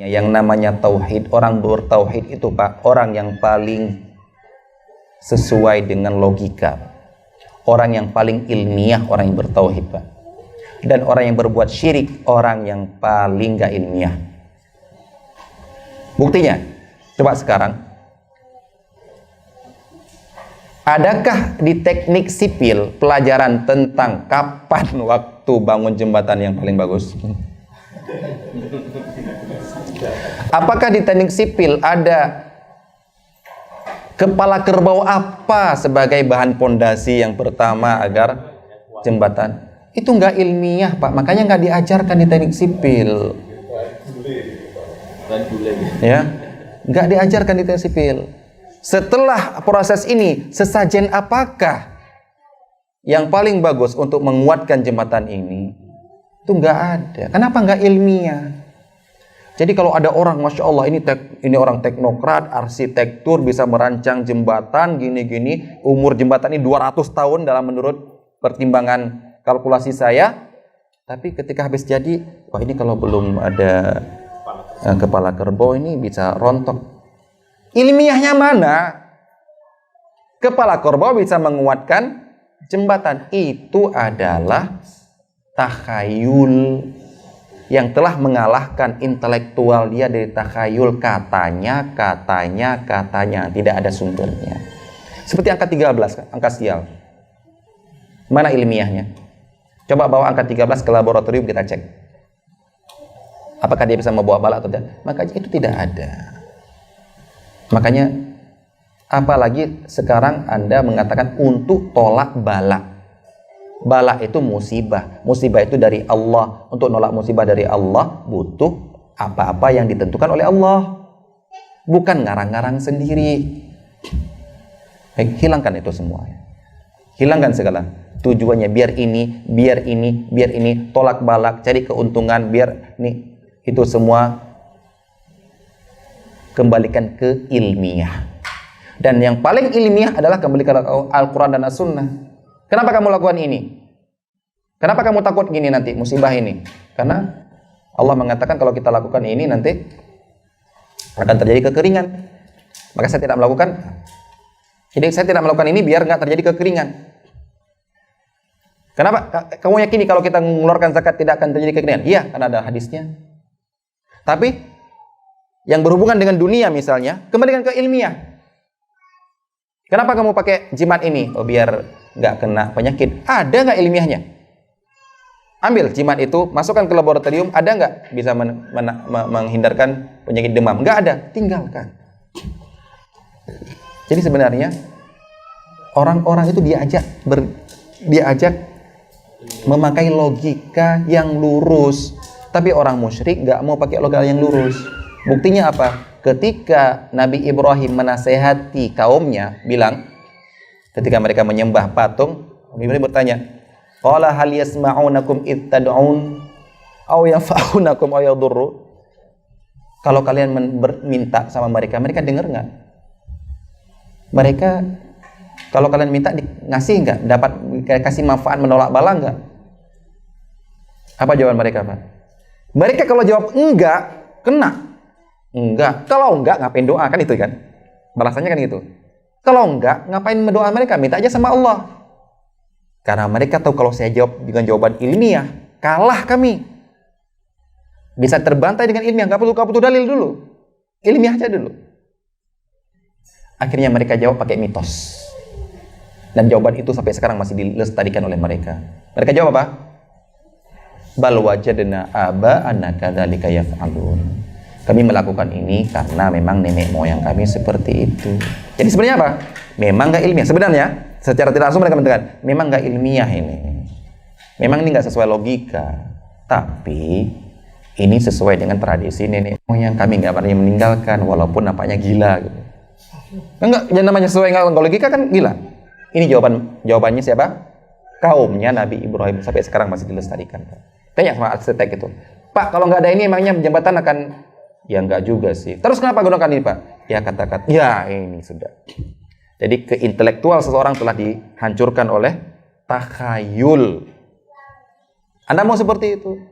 Yang namanya tauhid, orang bertauhid itu Pak, orang yang paling sesuai dengan logika, orang yang paling ilmiah, orang yang bertauhid Pak. Dan orang yang berbuat syirik, orang yang paling gak ilmiah. Buktinya, coba sekarang, adakah di teknik sipil pelajaran tentang kapan waktu bangun jembatan yang paling bagus? Apakah di teknik sipil ada kepala kerbau apa sebagai bahan pondasi yang pertama agar jembatan? Itu nggak ilmiah Pak, makanya nggak diajarkan di teknik sipil. Ya, nggak diajarkan di teknik sipil. Setelah proses ini, sesajen apakah yang paling bagus untuk menguatkan jembatan ini? Itu nggak ada. Kenapa nggak ilmiah? Jadi kalau ada orang, Masya Allah, ini orang teknokrat, arsitektur, bisa merancang jembatan, gini-gini, umur jembatan ini 200 tahun dalam menurut pertimbangan kalkulasi saya, tapi ketika habis jadi, wah ini kalau belum ada kepala kerbau ini bisa rontok. Ilmiahnya mana? Kepala kerbau bisa menguatkan jembatan. Itu adalah takhayul yang telah mengalahkan intelektual dia dari takhayul. Katanya tidak ada sumbernya. Seperti angka 13, angka sial. Mana ilmiahnya? Coba bawa angka 13 ke laboratorium, kita cek apakah dia bisa membawa bala atau tidak. Makanya itu tidak ada. Makanya apalagi sekarang Anda mengatakan untuk tolak bala. Bala itu musibah. Musibah itu dari Allah. Untuk nolak musibah dari Allah butuh apa-apa yang ditentukan oleh Allah. Bukan ngarang-ngarang sendiri. Hilangkan itu semua. Hilangkan segala tujuannya biar ini, tolak balak, cari keuntungan, biar nih, itu semua kembalikan ke ilmiah. Dan yang paling ilmiah adalah kembalikan Al-Quran dan As-Sunnah. Kenapa kamu lakukan ini? Kenapa kamu takut gini nanti, musibah ini? Karena Allah mengatakan kalau kita lakukan ini nanti akan terjadi kekeringan. Maka saya tidak melakukan. Jadi saya tidak melakukan ini biar nggak terjadi kekeringan. Kenapa? Kamu yakini kalau kita mengeluarkan zakat tidak akan terjadi kekeringan? Iya, karena ada hadisnya. Tapi yang berhubungan dengan dunia misalnya, kembalikan ke ilmiah. Kenapa kamu pakai jimat ini? Oh, biar nggak kena penyakit. Ada nggak ilmiahnya? Ambil jimat itu, masukkan ke laboratorium, ada nggak bisa menghindarkan penyakit demam? Nggak ada, tinggalkan. Jadi sebenarnya orang-orang itu diajak memakai logika yang lurus, tapi orang musyrik nggak mau pakai logika yang lurus. Buktinya apa? Ketika Nabi Ibrahim menasehati kaumnya, bilang, ketika mereka menyembah patung, Nabi Ibrahim bertanya, qala hal yasma'unakum id tad'un aw yanfa'unakum aw yadurru. Kalau kalian minta sama mereka dengar nggak? Mereka kalau kalian minta ngasih nggak? Dapat kasih manfaat, menolak bala nggak? Apa jawaban mereka, Pak? Mereka kalau jawab enggak, kena. Enggak. Kalau enggak, ngapain doa? Kan itu kan? Balasannya kan gitu. Kalau enggak, ngapain mendoa mereka? Minta aja sama Allah. Karena mereka tahu kalau saya jawab dengan jawaban ilmiah, kalah kami. Bisa terbantai dengan ilmiah. Nggak perlu dalil dulu. Ilmiah aja dulu. Akhirnya mereka jawab pakai mitos. Dan jawaban itu sampai sekarang masih dilestarikan oleh mereka. Mereka jawab apa? Bal wajadna aba'ana kadzalika yaf'alun. Kami melakukan ini karena memang nenek moyang kami seperti itu. Jadi sebenarnya apa? Memang nggak ilmiah. Sebenarnya secara tidak langsung mereka mengatakan memang nggak ilmiah ini. Memang ini nggak sesuai logika. Tapi ini sesuai dengan tradisi nenek moyang kami, nggak pernah meninggalkan walaupun nampaknya gila. Gitu. Enggak, yang namanya sesuai nggak logika kan gila. Ini jawabannya siapa? Kaumnya Nabi Ibrahim, sampai sekarang masih dilestarikan. Tanya sama arsitek itu, Pak, kalau nggak ada ini emangnya jembatan akan? Ya nggak juga sih. Terus kenapa gunakan ini, Pak? Ya kata-kata, ya ini sudah. Jadi keintelektual seseorang telah dihancurkan oleh takhayul. Anda mau seperti itu?